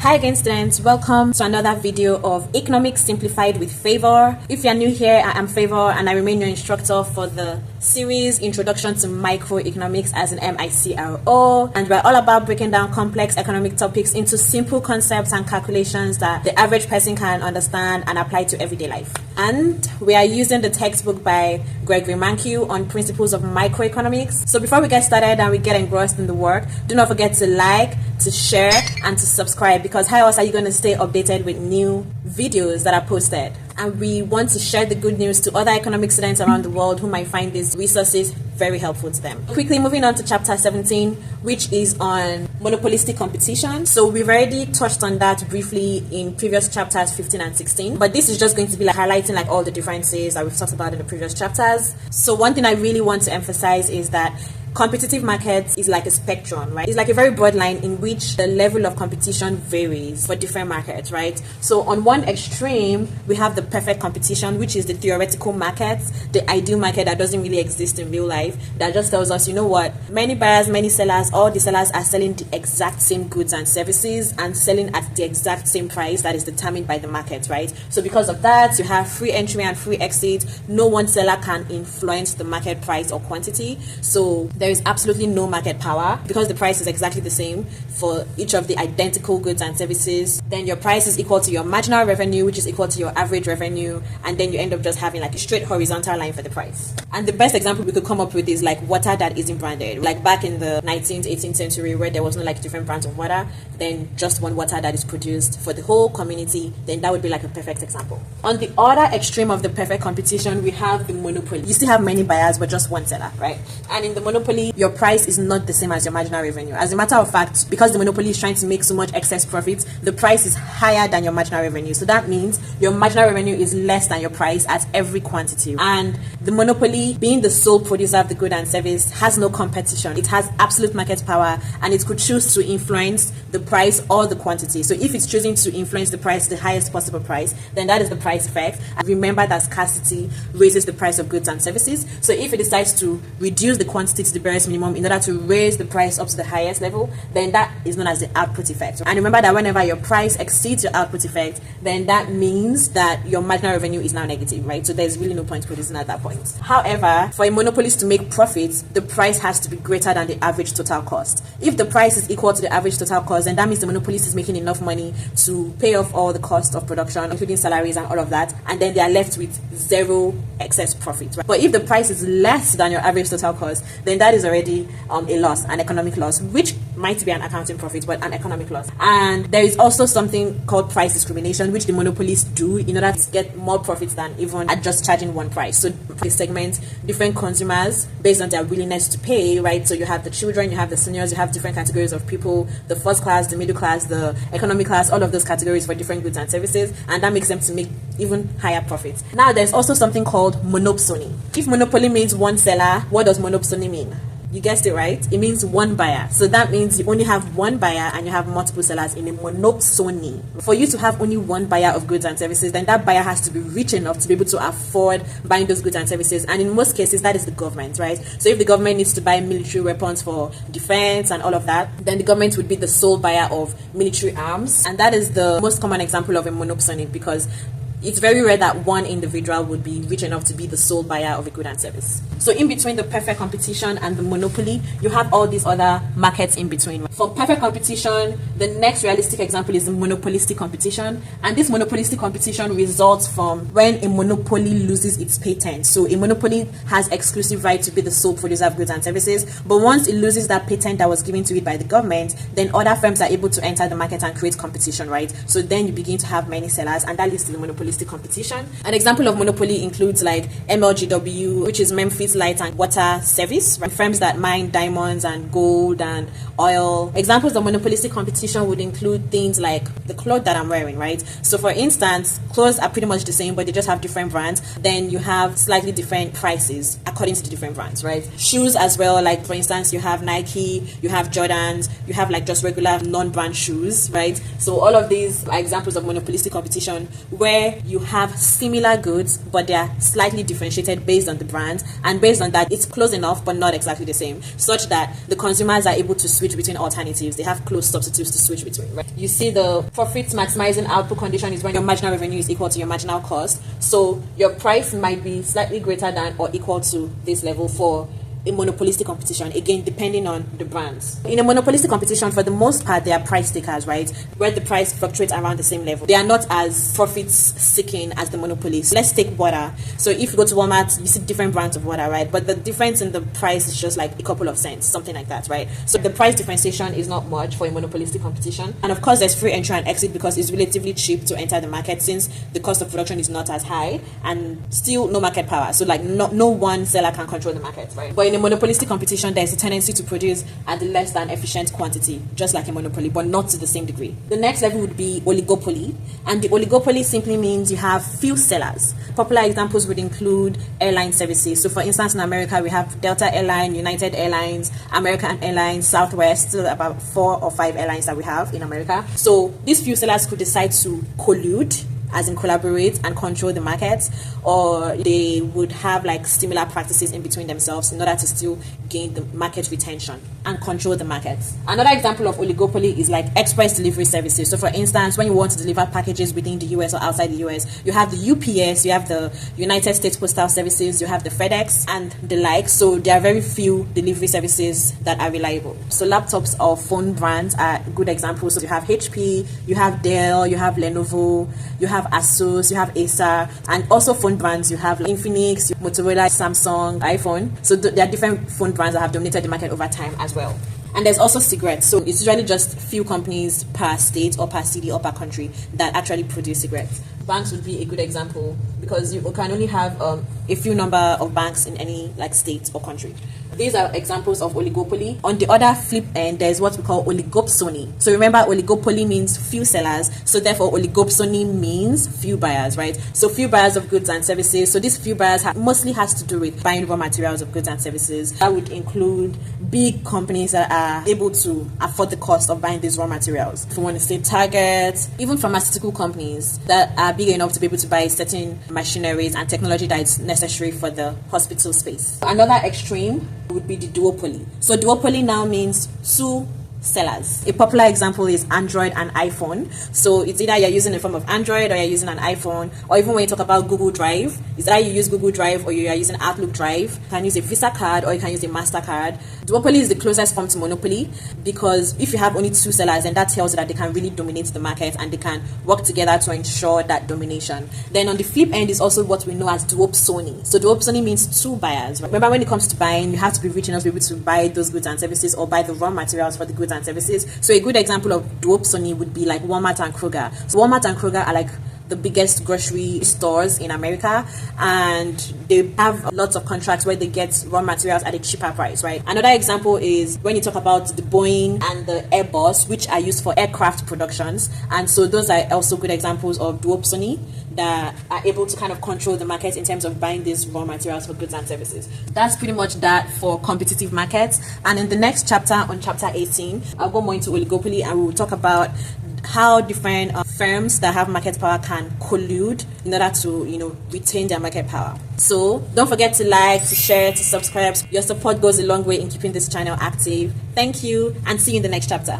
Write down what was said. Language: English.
Hi again, students, welcome to another video of Economics Simplified with Favor. If you're new here, I am Favor and I remain your instructor for the series Introduction to Microeconomics as an MICRO, and we're all about breaking down complex economic topics into simple concepts and calculations that the average person can understand and apply to everyday life. And we are using the textbook by Gregory Mankiw on principles of microeconomics. So before we get started and we get engrossed in the work, do not forget to like, to share, and to subscribe, because how else are you going to stay updated with new videos that are posted? And we want to share the good news to other economic students around the world who might find these resources very helpful to them. Quickly moving on to chapter 17, which is on monopolistic competition. So we've already touched on that briefly in previous chapters 15 and 16, but this is just going to be like highlighting like all the differences that we've talked about in the previous chapters. So one thing I really want to emphasize is that competitive markets is like a spectrum, right? It's like a very broad line in which the level of competition varies for different markets, right? So on one extreme, we have the perfect competition, which is the theoretical market, the ideal market that doesn't really exist in real life, that just tells us, you know what, many buyers, many sellers, all the sellers are selling the exact same goods and services and selling at the exact same price that is determined by the market, right? So because of that, you have free entry and free exit. No one seller can influence the market price or quantity. So there is absolutely no market power because the price is exactly the same for each of the identical goods and services. Then your price is equal to your marginal revenue, which is equal to your average revenue, and then you end up just having like a straight horizontal line for the price. And the best example we could come up with is like water that isn't branded. Like back in the 19th, 18th century, where there was no like different brands of water, then just one water that is produced for the whole community, then that would be like a perfect example. On the other extreme of the perfect competition, we have the monopoly. You still have many buyers but just one seller, right? And in the monopoly, your price is not the same as your marginal revenue. As a matter of fact, because the monopoly is trying to make so much excess profit, the price is higher than your marginal revenue. So that means your marginal revenue is less than your price at every quantity. And the monopoly, being the sole producer of the good and service, has no competition. It has absolute market power and it could choose to influence the price or the quantity. So if it's choosing to influence the price to the highest possible price, then that is the price effect. And remember that scarcity raises the price of goods and services. So if it decides to reduce the quantity to the barest minimum in order to raise the price up to the highest level, then that is known as the output effect. And remember that whenever your price exceeds your output effect, then that means that your marginal revenue is now negative, right? So there's really no point producing at that point. However, for a monopolist to make profits, the price has to be greater than the average total cost. If the price is equal to the average total cost, then that means the monopolist is making enough money to pay off all the cost of production, including salaries and all of that, and then they are left with zero excess profit, right? But if the price is less than your average total cost, then that is already a loss, an economic loss, which might be an accounting profit, but an economic loss. And there is also something called price discrimination, which the monopolists do in order to get more profits than even at just charging one price. So they segment different consumers based on their willingness to pay, right? So you have the children, you have the seniors, you have different categories of people, the first class, the middle class, the economic class, all of those categories for different goods and services, and that makes them to make even higher profits. Now there's also something called monopsony. If monopoly means one seller, what does monopsony mean? You guessed it right. It means one buyer. So that means you only have one buyer and you have multiple sellers in a monopsony. For you to have only one buyer of goods and services, then that buyer has to be rich enough to be able to afford buying those goods and services. And in most cases, that is the government, right? So if the government needs to buy military weapons for defense and all of that, then the government would be the sole buyer of military arms. And that is the most common example of a monopsony, because it's very rare that one individual would be rich enough to be the sole buyer of a good and service. So in between the perfect competition and the monopoly, you have all these other markets in between. For perfect competition, the next realistic example is the monopolistic competition. And this monopolistic competition results from when a monopoly loses its patent. So a monopoly has exclusive right to be the sole producer of goods and services. But once it loses that patent that was given to it by the government, then other firms are able to enter the market and create competition, right? So then you begin to have many sellers, and that leads to the monopolistic competition. An example of monopoly includes like MLGW, which is Memphis Light and Water Service, right? Firms that mine diamonds and gold and oil. Examples of monopolistic competition would include things like the clothes that I'm wearing, right? So for instance, clothes are pretty much the same, but they just have different brands. Then you have slightly different prices according to the different brands, right? Shoes as well, like for instance, you have Nike, you have Jordans, you have like just regular non-brand shoes, right? So all of these are examples of monopolistic competition where you have similar goods, but they are slightly differentiated based on the brand, and based on that, it's close enough but not exactly the same, such that the consumers are able to switch between alternatives. They have close substitutes to switch between. Right? You see, the profit maximizing output condition is when your marginal revenue is equal to your marginal cost. So your price might be slightly greater than or equal to this level for a monopolistic competition, again depending on the brands. In a monopolistic competition, for the most part, they are price takers, right, where the price fluctuates around the same level. They are not as profit seeking as the monopolists. Let's take water. So if you go to Walmart, you see different brands of water, right, but the difference in the price is just like a couple of cents, something like that, right? So the price differentiation is not much for a monopolistic competition. And of course, there's free entry and exit because it's relatively cheap to enter the market, since the cost of production is not as high, and still no market power. So like no one seller can control the market, right? But in a monopolistic competition, there's a tendency to produce at the less than efficient quantity, just like a monopoly, but not to the same degree. The next level would be oligopoly, and the oligopoly simply means you have few sellers. Popular examples would include airline services. So for instance, in America, we have Delta Airline, United Airlines, American Airlines, Southwest, still about 4 or 5 airlines that we have in America. So these few sellers could decide to collude, as in collaborate and control the market, or they would have like similar practices in between themselves in order to still gain the market retention and control the market. Another example of oligopoly is like express delivery services. So for instance, when you want to deliver packages within the US or outside the US, you have the UPS, you have the United States Postal Services, you have the FedEx and the like. So there are very few delivery services that are reliable. So laptops or phone brands are good examples. So you have HP, you have Dell, you have Lenovo, you have Asus, you have Acer, and also phone brands. You have Infinix, Motorola, Samsung, iPhone. So there are different phone brands that have dominated the market over time as well. And there's also cigarettes. So it's usually just few companies per state or per city or per country that actually produce cigarettes. Banks would be a good example because you can only have a few number of banks in any like state or country. These are examples of oligopoly. On the other flip end, there's what we call oligopsony. So remember, oligopoly means few sellers. So therefore, oligopsony means few buyers, right? So few buyers of goods and services. So these few buyers mostly has to do with buying raw materials of goods and services. That would include big companies that are able to afford the cost of buying these raw materials. If you want to say Target, even pharmaceutical companies that are big enough to be able to buy certain machineries and technology that is necessary for the hospital space. Another extreme would be the duopoly. So duopoly now means two sellers. A popular example is Android and iPhone. So it's either you're using a form of Android or you're using an iPhone, or even when you talk about Google Drive, it's either you use Google Drive or you are using Outlook Drive. You can use a Visa card or you can use a MasterCard. Duopoly is the closest form to monopoly because if you have only two sellers, then that tells you that they can really dominate the market and they can work together to ensure that domination. Then on the flip end is also what we know as duopsony. So duopsony means two buyers. Remember, when it comes to buying, you have to be rich enough to be able to buy those goods and services or buy the raw materials for the goods and services. So a good example of duopsony would be like Walmart and Kroger. So Walmart and Kroger are like the biggest grocery stores in America, and they have lots of contracts where they get raw materials at a cheaper price, right? Another example is when you talk about the Boeing and the Airbus, which are used for aircraft productions, and so those are also good examples of duopsony that are able to kind of control the market in terms of buying these raw materials for goods and services. That's pretty much that for competitive markets. And in the next chapter, on chapter 18, I'll go more into oligopoly and we'll talk about how different firms that have market power can collude in order to, retain their market power. So don't forget to like, to share, to subscribe. Your support goes a long way in keeping this channel active. Thank you, and see you in the next chapter.